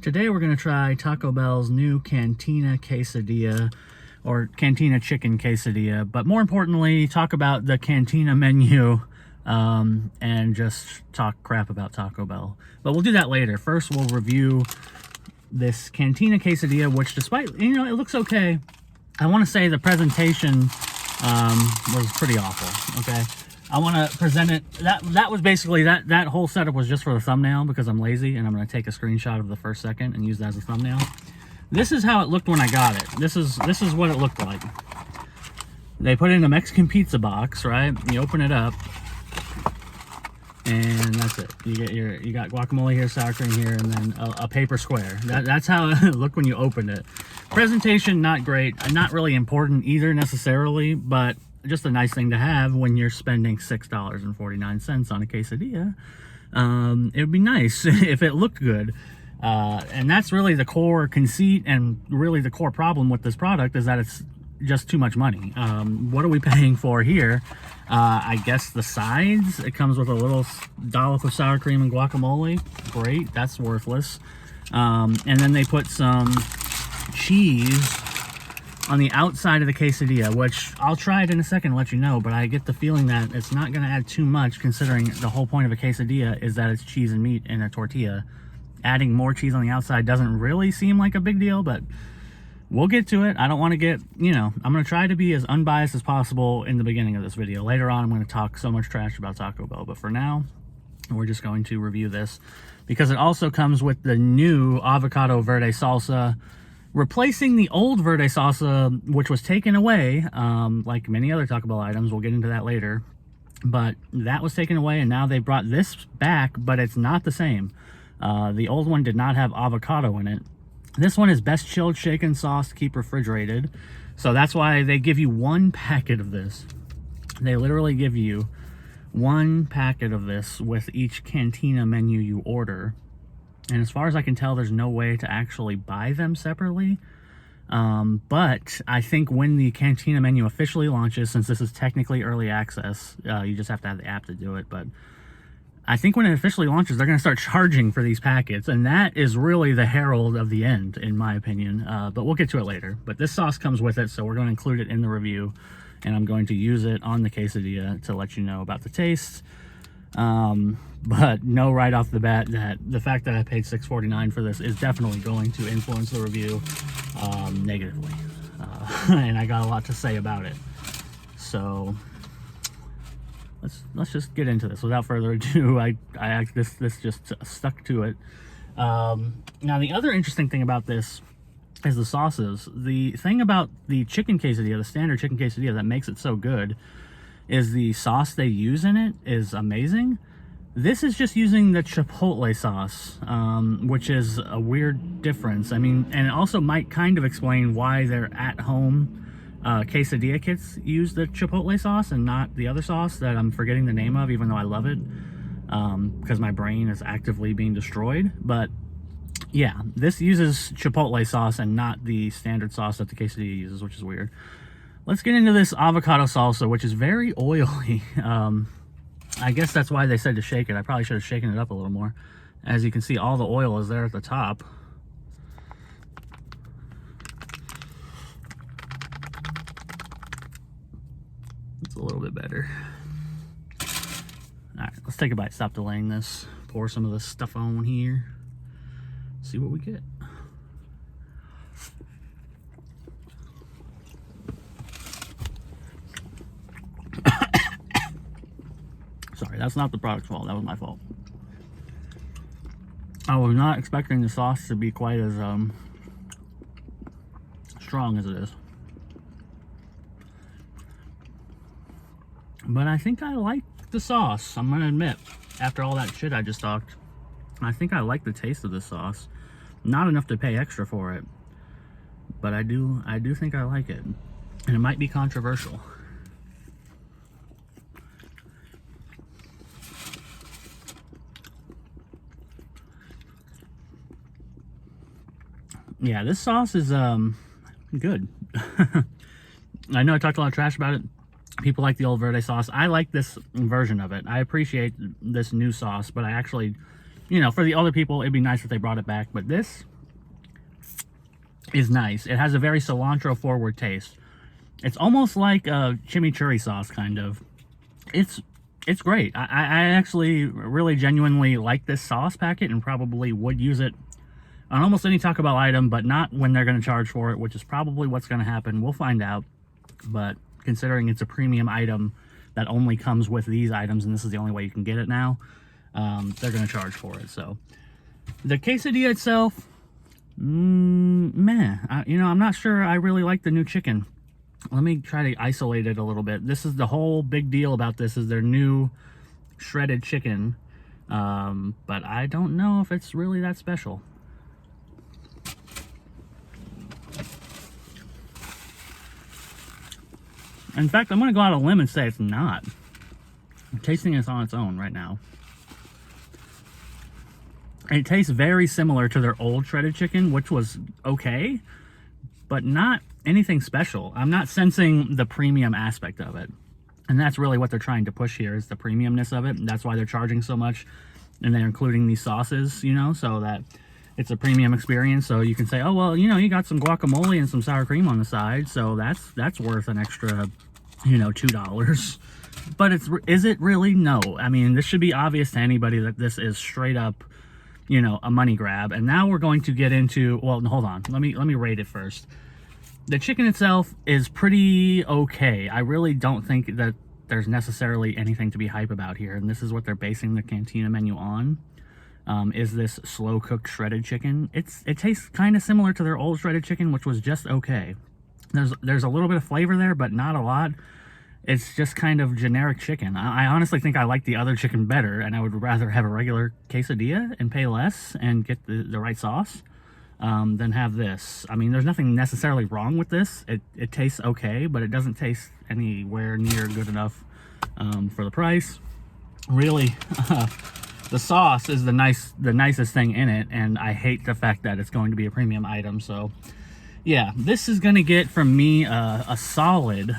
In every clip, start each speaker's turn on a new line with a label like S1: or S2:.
S1: Today we're going to try Taco Bell's new Cantina Quesadilla, or Cantina Chicken Quesadilla, but more importantly, talk about the Cantina menu and just talk crap about Taco Bell. But we'll do that later. First, we'll review this Cantina Quesadilla, which despite, it looks okay. I want to say the presentation was pretty awful, okay? I want to present it. That was basically, that whole setup was just for the thumbnail because I'm lazy and I'm going to take a screenshot of the first second and use that as a thumbnail. This is how it looked when I got it. This is what it looked like. They put it in a Mexican pizza box, right? You open it up and that's it. You got guacamole here, sour cream here, and then a paper square. That's how it looked when you opened it. Presentation, not great. Not really important either necessarily, but just a nice thing to have when you're spending $6.49 on a quesadilla. It would be nice if it looked good. And that's really the core conceit and really the core problem with this product is that it's just too much money. What are we paying for here? I guess the sides. It comes with a little dollop of sour cream and guacamole. Great, that's worthless. And then they put some cheese on the outside of the quesadilla, which I'll try it in a second and let you know, but I get the feeling that it's not going to add too much considering the whole point of a quesadilla is that it's cheese and meat in a tortilla. Adding more cheese on the outside doesn't really seem like a big deal, but we'll get to it. I don't want to get, I'm going to try to be as unbiased as possible in the beginning of this video. Later on, I'm going to talk so much trash about Taco Bell, but for now, we're just going to review this because it also comes with the new Avocado Verde Salsa, replacing the old Verde Salsa, which was taken away, like many other Taco Bell items. We'll get into that later. But that was taken away, and now they brought this back, but it's not the same. The old one did not have avocado in it. This one is best chilled shaken sauce to keep refrigerated. So that's why they give you one packet of this. They literally give you one packet of this with each Cantina menu you order. And as far as I can tell, there's no way to actually buy them separately. But I think when the Cantina menu officially launches, since this is technically early access, you just have to have the app to do it. But I think when it officially launches, they're going to start charging for these packets. And that is really the herald of the end, in my opinion. But we'll get to it later. But this sauce comes with it, so we're going to include it in the review. And I'm going to use it on the quesadilla to let you know about the taste. But know right off the bat that the fact that I paid $6.49 for this is definitely going to influence the review negatively. And I got a lot to say about it. So let's just get into this. Without further ado, this just stuck to it. Now the other interesting thing about this is the sauces. The thing about the chicken quesadilla, the standard chicken quesadilla, that makes it so good is the sauce they use in it is amazing. This is just using the chipotle sauce, which is a weird difference. I mean, and it also might kind of explain why their at-home quesadilla kits use the chipotle sauce and not the other sauce that I'm forgetting the name of, even though I love it, because my brain is actively being destroyed. But yeah, this uses chipotle sauce and not the standard sauce that the quesadilla uses, which is weird. Let's get into this avocado salsa, which is very oily. I guess that's why they said to shake it. I probably should have shaken it up a little more. As you can see, all the oil is there at the top. It's a little bit better. All right, let's take a bite. Stop delaying this. Pour some of this stuff on here. See what we get. Sorry, that's not the product's fault. That was my fault. I was not expecting the sauce to be quite as strong as it is. But I think I like the sauce. I'm going to admit, after all that shit I just talked, I think I like the taste of this sauce. Not enough to pay extra for it, but I do think I like it. And it might be controversial. Yeah, this sauce is good. I know I talked a lot of trash about it. People like the old verde sauce. I like this version of it. I appreciate this new sauce, but I actually you know, for the other people, it'd be nice if they brought it back. But this is nice. It has a very cilantro forward taste. It's almost like a chimichurri sauce, kind of. It's great. I actually really genuinely like this sauce packet and probably would use it on almost any Taco Bell item, but not when they're going to charge for it, which is probably what's going to happen. We'll find out. But considering it's a premium item that only comes with these items, and this is the only way you can get it now, they're going to charge for it. So the quesadilla itself, meh. You know, I'm not sure I really like the new chicken. Let me try to isolate it a little bit. This is the whole big deal about this, is their new shredded chicken. But I don't know if it's really that special. In fact, I'm going to go out on a limb and say it's not. I'm tasting this on its own right now. It tastes very similar to their old shredded chicken, which was okay, but not anything special. I'm not sensing the premium aspect of it. And that's really what they're trying to push here, is the premiumness of it. And that's why they're charging so much. And they're including these sauces, you know, so that it's a premium experience. So you can say, oh, well, you know, you got some guacamole and some sour cream on the side, so that's worth an extra, you know, $2. But is it really? No. I mean, this should be obvious to anybody that this is straight up, you know, a money grab. And now we're going to get into, well, hold on. Let me rate it first. The chicken itself is pretty okay. I really don't think that there's necessarily anything to be hype about here. And this is what they're basing the Cantina menu on. Is this slow cooked shredded chicken. It tastes kind of similar to their old shredded chicken, which was just okay. There's a little bit of flavor there, but not a lot. It's just kind of generic chicken. I honestly think I like the other chicken better, and I would rather have a regular quesadilla and pay less and get the right sauce than have this. I mean, there's nothing necessarily wrong with this. It tastes okay, but it doesn't taste anywhere near good enough for the price. Really, the sauce is the nicest thing in it, and I hate the fact that it's going to be a premium item. So yeah, this is gonna get from me a solid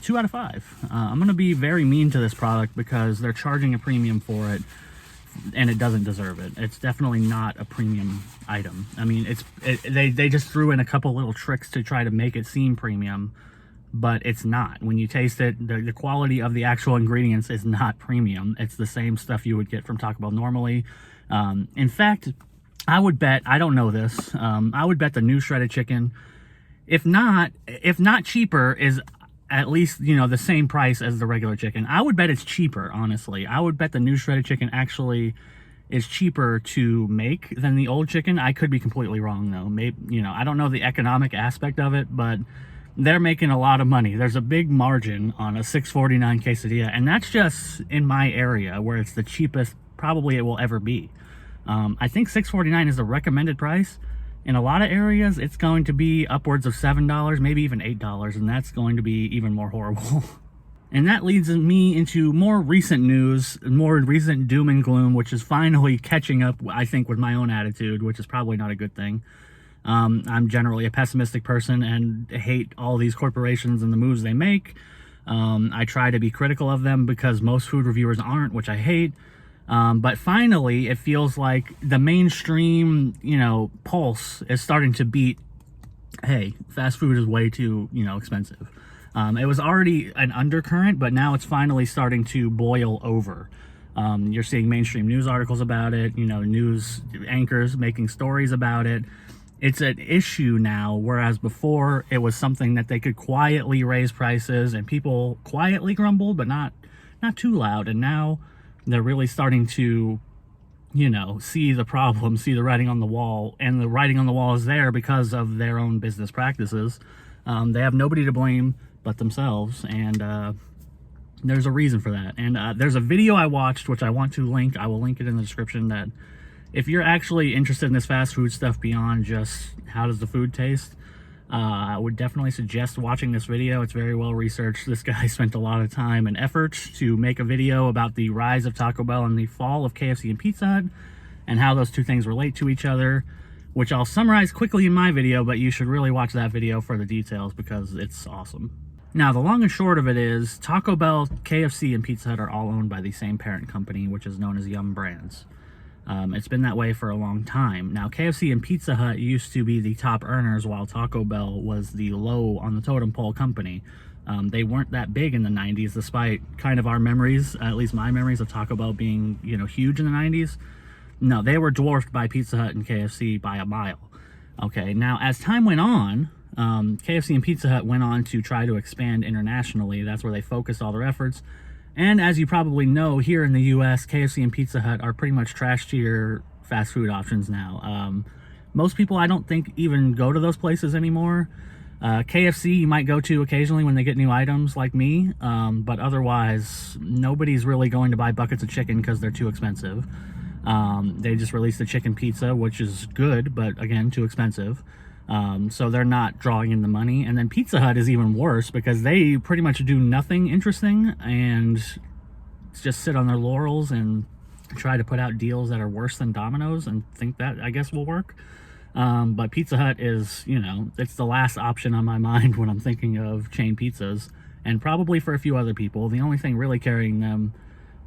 S1: 2 out of 5. I'm gonna be very mean to this product because they're charging a premium for it, and it doesn't deserve it. It's definitely not a premium item. I mean, they just threw in a couple little tricks to try to make it seem premium, but it's not. When you taste it, the quality of the actual ingredients is not premium. It's the same stuff you would get from Taco Bell normally. In fact, I would bet, I don't know this, I would bet the new shredded chicken, if not cheaper, is at least, you know, the same price as the regular chicken. I would bet it's cheaper, honestly. I would bet the new shredded chicken actually is cheaper to make than the old chicken. I could be completely wrong, though. Maybe, you know, I don't know the economic aspect of it, but they're making a lot of money. There's a big margin on a $6.49 quesadilla, and that's just in my area where it's the cheapest probably it will ever be. I think $6.49 is the recommended price. In a lot of areas, it's going to be upwards of $7, maybe even $8, and that's going to be even more horrible. And that leads me into more recent news, more recent doom and gloom, which is finally catching up, I think, with my own attitude, which is probably not a good thing. I'm generally a pessimistic person and hate all these corporations and the moves they make. I try to be critical of them because most food reviewers aren't, which I hate. But finally, it feels like the mainstream, you know, pulse is starting to beat, hey, fast food is way too, you know, expensive. It was already an undercurrent, but now it's finally starting to boil over. You're seeing mainstream news articles about it, you know, news anchors making stories about it. It's an issue now, whereas before it was something that they could quietly raise prices and people quietly grumbled, but not too loud. And now they're really starting to, you know, see the problem, see the writing on the wall, and the writing on the wall is there because of their own business practices. They have nobody to blame but themselves, and there's a reason for that. And there's a video I watched, which I want to link. I will link it in the description, that if you're actually interested in this fast food stuff beyond just how does the food taste, I would definitely suggest watching this video. It's very well researched. This guy spent a lot of time and effort to make a video about the rise of Taco Bell and the fall of KFC and Pizza Hut, and how those two things relate to each other, which I'll summarize quickly in my video, but you should really watch that video for the details because it's awesome. Now, the long and short of it is Taco Bell, KFC, and Pizza Hut are all owned by the same parent company, which is known as Yum Brands. It's been that way for a long time. Now, KFC and Pizza Hut used to be the top earners, while Taco Bell was the low on the totem pole company. They weren't that big in the 90s, despite kind of our memories, at least my memories of Taco Bell being, huge in the 90s. No, they were dwarfed by Pizza Hut and KFC by a mile. Okay, now as time went on, KFC and Pizza Hut went on to try to expand internationally. That's where they focused all their efforts. And as you probably know, here in the US, KFC and Pizza Hut are pretty much trash tier fast food options now. Most people, I don't think, even go to those places anymore. KFC you might go to occasionally when they get new items, like me, but otherwise nobody's really going to buy buckets of chicken because they're too expensive. They just released the chicken pizza, which is good, but again, too expensive. So they're not drawing in the money. And then Pizza Hut is even worse because they pretty much do nothing interesting and just sit on their laurels and try to put out deals that are worse than Domino's and think that, I guess, will work. But Pizza Hut is, it's the last option on my mind when I'm thinking of chain pizzas, and probably for a few other people. The only thing really carrying them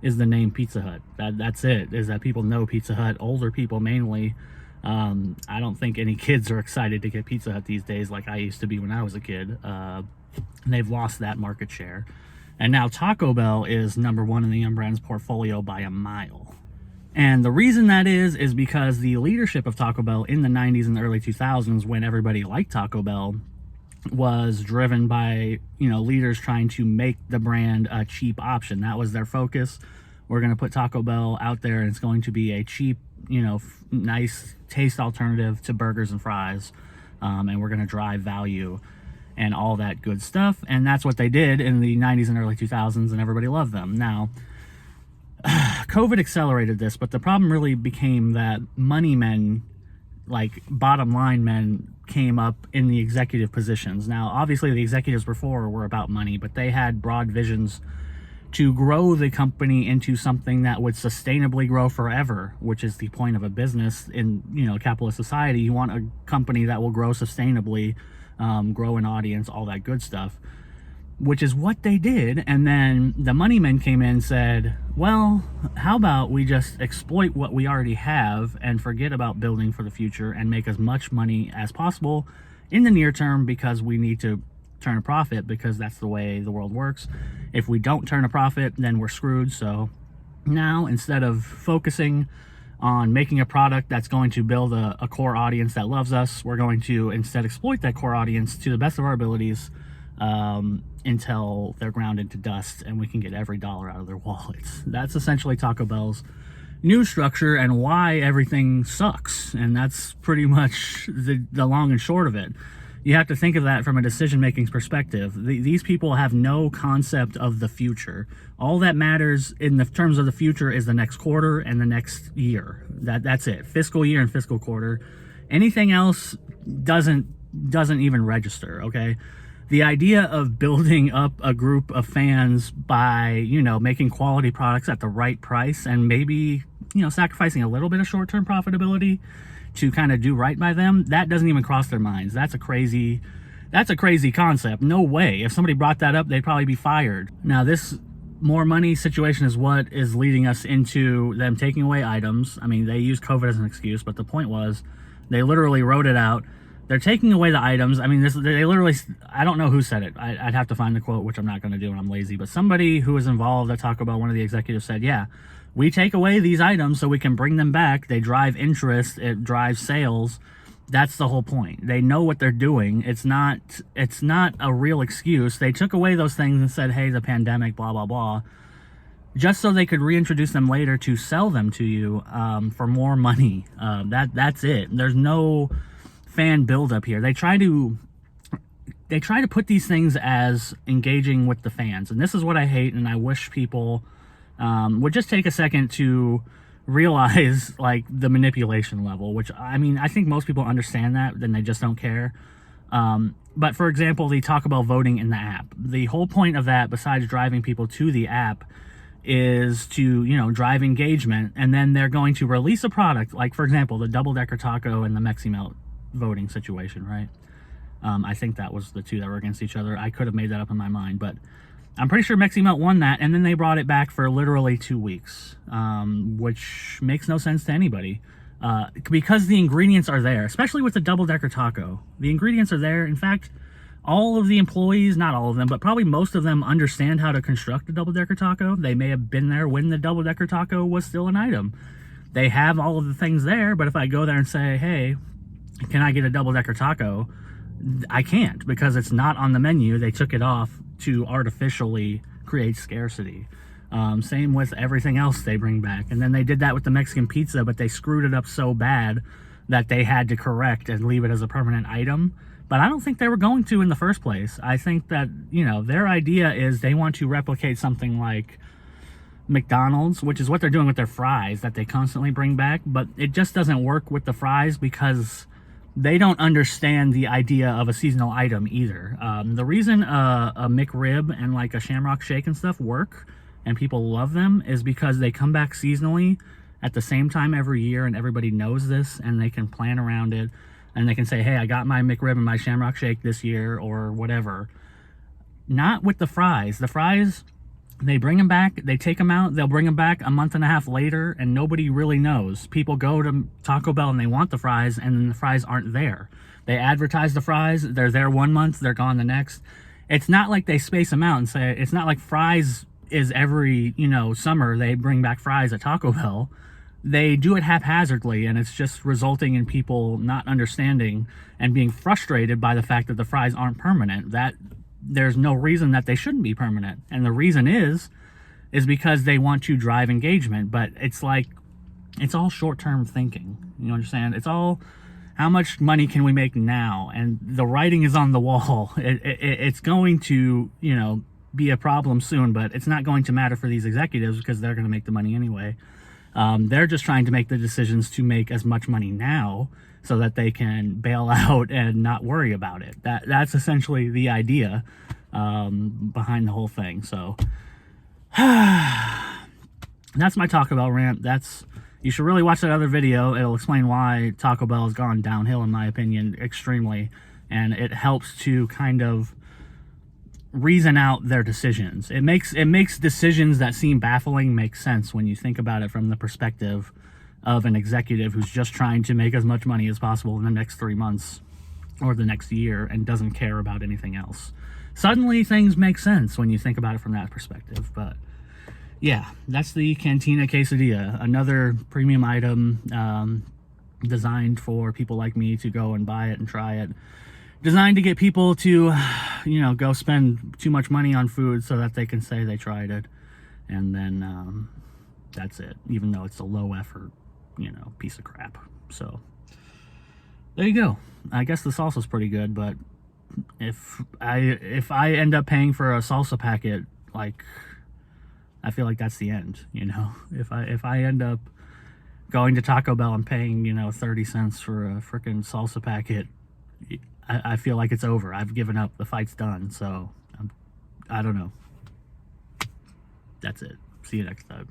S1: is the name Pizza Hut. That's it, is that people know Pizza Hut, older people mainly. I don't think any kids are excited to get Pizza Hut these days like I used to be when I was a kid. They've lost that market share. And now Taco Bell is #1 in the Yum Brands portfolio by a mile. And the reason that is because the leadership of Taco Bell in the 90s and the early 2000s, when everybody liked Taco Bell, was driven by, leaders trying to make the brand a cheap option. That was their focus. We're going to put Taco Bell out there, and it's going to be a cheap, nice taste alternative to burgers and fries. And we're going to drive value and all that good stuff. And that's what they did in the 90s and early 2000s, and everybody loved them. Now, COVID accelerated this, but the problem really became that money men, like bottom line men, came up in the executive positions. Now, obviously the executives before were about money, but they had broad visions to grow the company into something that would sustainably grow forever, which is the point of a business in, capitalist society. You want a company that will grow sustainably, grow an audience, all that good stuff, which is what they did. And then the money men came in and said, well, how about we just exploit what we already have and forget about building for the future and make as much money as possible in the near term, because we need to turn a profit, because that's the way the world works. If we don't turn a profit, then we're screwed. So now, instead of focusing on making a product that's going to build a core audience that loves us, we're going to instead exploit that core audience to the best of our abilities, until they're ground into dust and we can get every dollar out of their wallets. That's essentially Taco Bell's new structure and why everything sucks. And that's pretty much the long and short of it. You have to think of that from a decision-making perspective. These people have no concept of the future. All that matters in the terms of the future is the next quarter and the next year. That's it. Fiscal year and fiscal quarter. Anything else doesn't even register, okay? The idea of building up a group of fans by, making quality products at the right price and maybe, sacrificing a little bit of short-term profitability to kind of do right by them, that doesn't even cross their minds. That's a crazy concept. No way. If somebody brought that up, they'd probably be fired. Now, this more money situation is what is leading us into them taking away items. I mean, they use COVID as an excuse, but the point was they literally wrote it out. They're taking away the items. I mean, they literally, I don't know who said it. I'd have to find the quote, which I'm not going to do when I'm lazy. But somebody who was involved at Taco Bell, one of the executives, said, yeah, we take away these items so we can bring them back. They drive interest. It drives sales. That's the whole point. They know what they're doing. It's not a real excuse. They took away those things and said, hey, the pandemic, blah, blah, blah, just so they could reintroduce them later to sell them to you for more money. That's it. There's no fan buildup here. They try to put these things as engaging with the fans, and this is what I hate. And I wish people would just take a second to realize like the manipulation level, which I think most people understand that, then they just don't care. But for example, the Taco Bell voting in the app, the whole point of that, besides driving people to the app, is to drive engagement. And then they're going to release a product, like for example the double decker taco and the Mexi Melt voting situation, right? I think that was the two that were against each other. I could have made that up in my mind, but I'm pretty sure Mexi Melt won that, and then they brought it back for literally 2 weeks, which makes no sense to anybody. Because the ingredients are there, especially with the double-decker taco. The ingredients are there. In fact, all of the employees, not all of them, but probably most of them understand how to construct a double-decker taco. They may have been there when the double-decker taco was still an item. They have all of the things there, but if I go there and say, hey, can I get a double-decker taco? I can't, because it's not on the menu. They took it off to artificially create scarcity. Same with everything else they bring back. And then they did that with the Mexican pizza, but they screwed it up so bad that they had to correct and leave it as a permanent item. But I don't think they were going to in the first place. I think that, you know, their idea is they want to replicate something like McDonald's, which is what they're doing with their fries that they constantly bring back. But it just doesn't work with the fries because they don't understand the idea of a seasonal item either. The reason a McRib and like a Shamrock Shake and stuff work and people love them is because they come back seasonally at the same time every year, and everybody knows this and they can plan around it. And they can say, hey, I got my McRib and my Shamrock Shake this year or whatever. Not with the fries. The fries, they bring them back, they take them out, they'll bring them back a month and a half later, and nobody really knows. People go to Taco Bell and they want the fries, and then the fries aren't there. They advertise the fries, they're there 1 month, they're gone the next. It's not like they space them out and say, it's not like fries is every, you know, summer they bring back fries at Taco Bell. They do it haphazardly, and it's just resulting in people not understanding and being frustrated by the fact that the fries aren't permanent. That there's no reason that they shouldn't be permanent. And the reason is because they want to drive engagement. But it's like, it's all short-term thinking. You understand? It's all, how much money can we make now? And the writing is on the wall. It's going to, you know, be a problem soon, but it's not going to matter for these executives because they're going to make the money anyway. They're just trying to make the decisions to make as much money now so that they can bail out and not worry about it. That's essentially the idea behind the whole thing. So that's my Taco Bell rant. You should really watch that other video. It'll explain why Taco Bell has gone downhill, in my opinion, extremely. And it helps to kind of reason out their decisions. It makes decisions that seem baffling make sense when you think about it from the perspective of an executive who's just trying to make as much money as possible in the next 3 months or the next year and doesn't care about anything else. Suddenly things make sense when you think about it from that perspective. But yeah, that's the Cantina Quesadilla, another premium item designed for people like me to go and buy it and try it. Designed to get people to, you know, go spend too much money on food so that they can say they tried it. And then that's it, even though it's a low effort, you know, piece of crap. So there you go. I guess the salsa's pretty good, but if I end up paying for a salsa packet, like, I feel like that's the end, you know. If I end up going to Taco Bell and paying, you know, 30 cents for a freaking salsa packet, I feel like it's over. I've given up. The fight's done. So I don't know. That's it. See you next time.